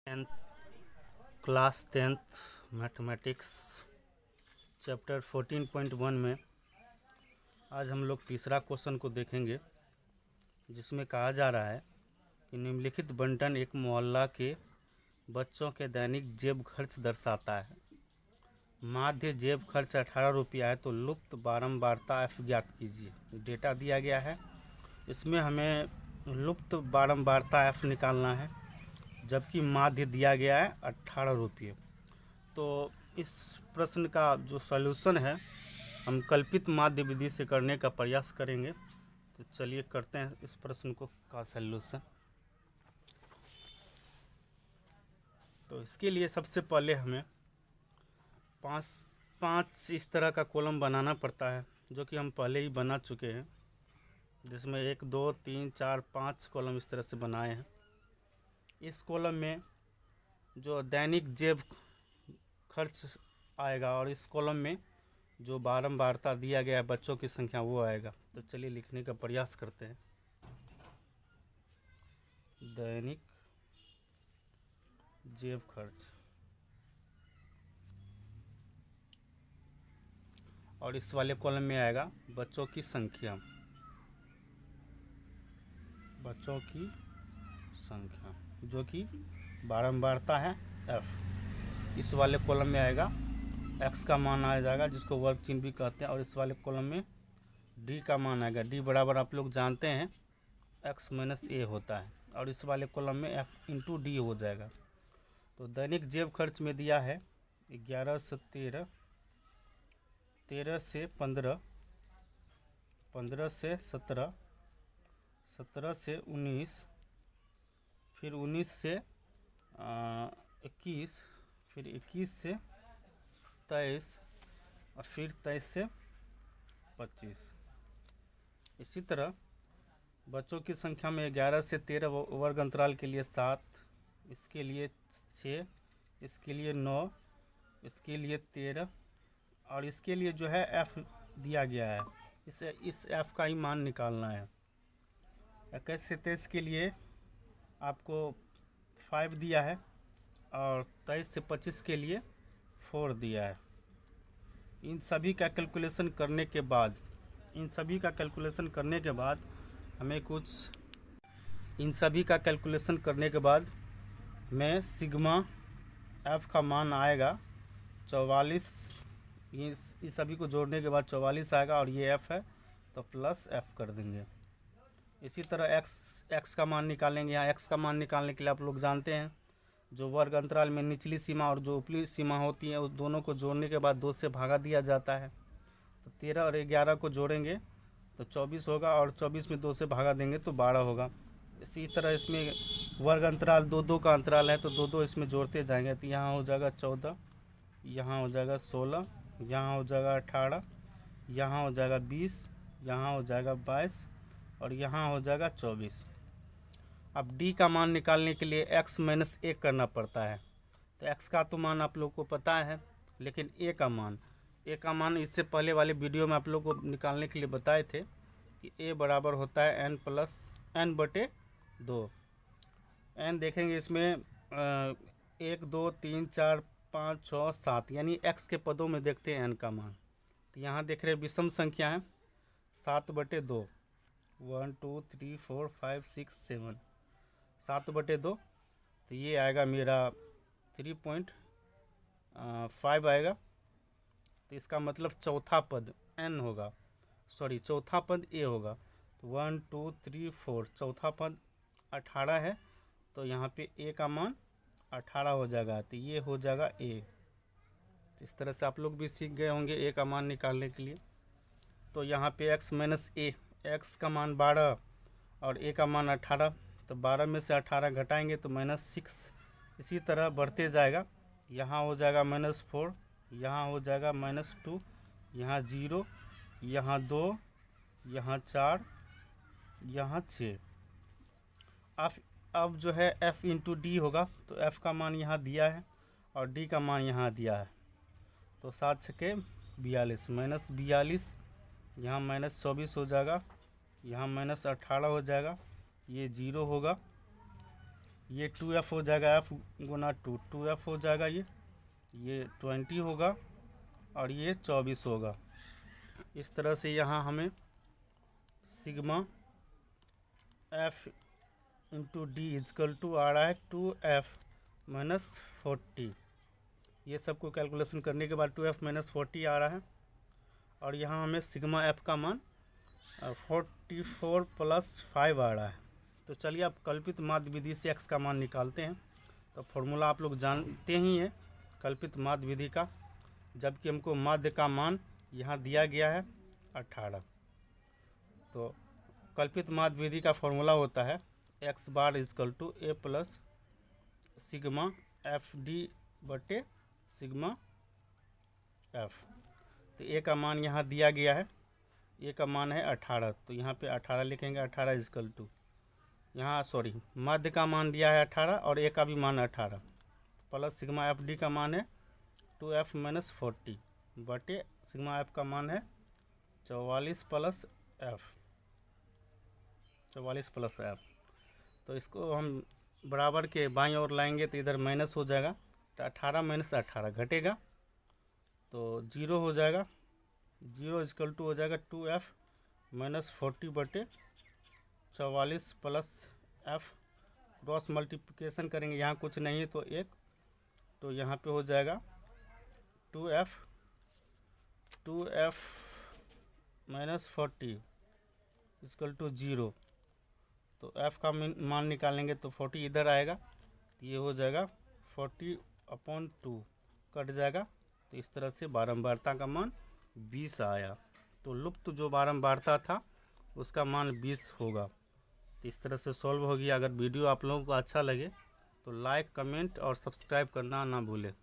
Tenth class 10th mathematics chapter 14.1 में आज हम लोग तीसरा क्वेश्चन को देखेंगे, जिसमें कहा जा रहा है कि निम्नलिखित बंटन एक मोहल्ला के बच्चों के दैनिक जेब खर्च दर्शाता है। माध्य जेब खर्च 18 रुपया है, तो लुप्त बारंबारता f ज्ञात कीजिए। डेटा दिया गया है, इसमें हमें लुप्त बारंबारता f निकालना है, जबकि माध्य दिया गया है 18 रुपये। तो इस प्रश्न का जो सॉल्यूशन है हम कल्पित माध्य विधि से करने का प्रयास करेंगे। तो चलिए करते हैं इस प्रश्न को का सॉल्यूशन। तो इसके लिए सबसे पहले हमें पाँच इस तरह का कॉलम बनाना पड़ता है, जो कि हम पहले ही बना चुके हैं, जिसमें 1 2 3 4 5 कॉलम इस तरह से बनाए हैं। इस कॉलम में जो दैनिक जेब खर्च आएगा और इस कॉलम में जो बारंबारता दिया गया है बच्चों की संख्या वो आएगा। तो चलिए लिखने का प्रयास करते हैं। दैनिक जेब खर्च, और इस वाले कॉलम में आएगा बच्चों की संख्या। बच्चों की संख्या जो कि बारंबारता है f। इस वाले कॉलम में आएगा x का मान आ जाएगा, जिसको वर्ग चिन्ह भी कहते हैं, और इस वाले कॉलम में d का मान आएगा। d बराबर आप लोग जानते हैं x माइनस a होता है, और इस वाले कॉलम में f इंटू डी हो जाएगा। तो दैनिक जेब खर्च में दिया है 11 से 13, 13 से 15, 15 से 17, 17 से 19, फिर 19 से 21, फिर 21 से 23, और फिर 23 से 25। इसी तरह बच्चों की संख्या में 11 से 13 वर्ग अंतराल के लिए 7, इसके लिए 6, इसके लिए 9, इसके लिए 13, और इसके लिए जो है f दिया गया है, इस f का ही मान निकालना है। 21 से 23 के लिए आपको 5 दिया है, और 23 से 25 के लिए 4 दिया है। इन सभी का कैलकुलेशन करने के बाद हमें सिग्मा f का मान आएगा 44। इस सभी को जोड़ने के बाद 44 आएगा, और ये f है तो प्लस f कर देंगे। इसी तरह x का मान निकालेंगे। यहाँ x का मान निकालने के लिए आप लोग जानते हैं, जो वर्ग अंतराल में निचली सीमा और जो ऊपरी सीमा होती है उस दोनों को जोड़ने के बाद 2 से भागा दिया जाता है। तो 13 और 11 को जोड़ेंगे तो 24 होगा, और 24 में 2 से भागा देंगे तो 12 होगा। इसी तरह इसमें वर्ग अंतराल 2-2 का अंतराल है, तो 2-2 इसमें जोड़ते जाएंगे। तो यहाँ हो जाएगा 14, यहाँ हो जाएगा 16, यहाँ हो जाएगा 18, यहाँ हो जाएगा 20, यहाँ हो जाएगा 22, और यहाँ हो जाएगा 24। अब d का मान निकालने के लिए x माइनस a करना पड़ता है। तो x का तो मान आप लोग को पता है, लेकिन a का मान इससे पहले वाले वीडियो में आप लोग को निकालने के लिए बताए थे कि a बराबर होता है n प्लस n बटे 2। n देखेंगे इसमें 1 2 3 4 5 6 7, यानी x के पदों में देखते हैं n का मान। तो यहाँ देख रहे विषम संख्या है 7 बटे 2, 1 2 3 4 5 6 7, 7 बटे 2। तो ये आएगा मेरा 3.5 आएगा। तो इसका मतलब चौथा पद n होगा, चौथा पद a होगा। तो 1 2 3 4, चौथा पद 18 है, तो यहाँ पे a का मान 18 हो जाएगा। तो ये हो जाएगा a। तो इस तरह से आप लोग भी सीख गए होंगे a का मान निकालने के लिए। तो यहाँ पे x माइनस a, x का मान 12 और a का मान 18, तो 12 में से 18 घटाएंगे तो -6। इसी तरह बढ़ते जाएगा। यहाँ हो जाएगा -4, यहाँ हो जाएगा -2, यहाँ 0, यहाँ 2, यहाँ 4, यहाँ 6। अब जो है f इंटू डी होगा, तो f का मान यहाँ दिया है और d का मान यहाँ दिया है। तो 7 छके 42, -42, यहाँ -24 हो जाएगा, यहाँ -18 हो जाएगा, ये 0 होगा, ये 2f हो जाएगा, f गुना 2f हो जाएगा, ये 20 होगा और ये 24 होगा। इस तरह से यहाँ हमें sigma f into D is equal to आ रहा है 2f माइनस 40। ये सबको कैलकुलेशन करने के बाद 2f माइनस 40 आ रहा है और यहाँ हमें सिग्मा f का मान 44 प्लस 5 आ रहा है। तो चलिए अब कल्पित माध्य विधि से x का मान निकालते हैं। तो फॉर्मूला आप लोग जानते ही हैं कल्पित माध्य विधि का, जबकि हमको माध्य का मान यहाँ दिया गया है 18। तो कल्पित माध्य विधि का फॉर्मूला होता है x बार is equal to a plus sigma F D बटे सिग्मा f। तो a का मान यहाँ दिया गया है, a का मान है 18, तो यहाँ पे 18 लिखेंगे। 18 इजकल टू यहाँ माध्य का मान दिया है 18 और a का भी मान 18 प्लस सिग्मा एफ डी का मान है 2f माइनस 40 बटे सिग्मा f का मान है 44 प्लस f। तो इसको हम बराबर के बाईं ओर लाएंगे तो इधर माइनस हो जाएगा, तो 18 माइनस 18 घटेगा तो 0 हो जाएगा। 0 इजकल टू हो जाएगा 2f माइनस 40 बटे 44 प्लस f। क्रॉस मल्टीप्लिकेशन करेंगे, यहाँ कुछ नहीं है तो 1, तो यहाँ पे हो जाएगा 2f माइनस 40 इजकल टू 0। तो f का मान निकालेंगे तो 40 इधर आएगा, तो ये हो जाएगा 40/2 कट जाएगा। तो इस तरह से बारंबारता का मान 20 आया। तो लुप्त जो बारंबारता था उसका मान 20 होगा। तो इस तरह से सॉल्व हो गया। अगर वीडियो आप लोगों को अच्छा लगे तो लाइक, कमेंट और सब्सक्राइब करना ना भूलें।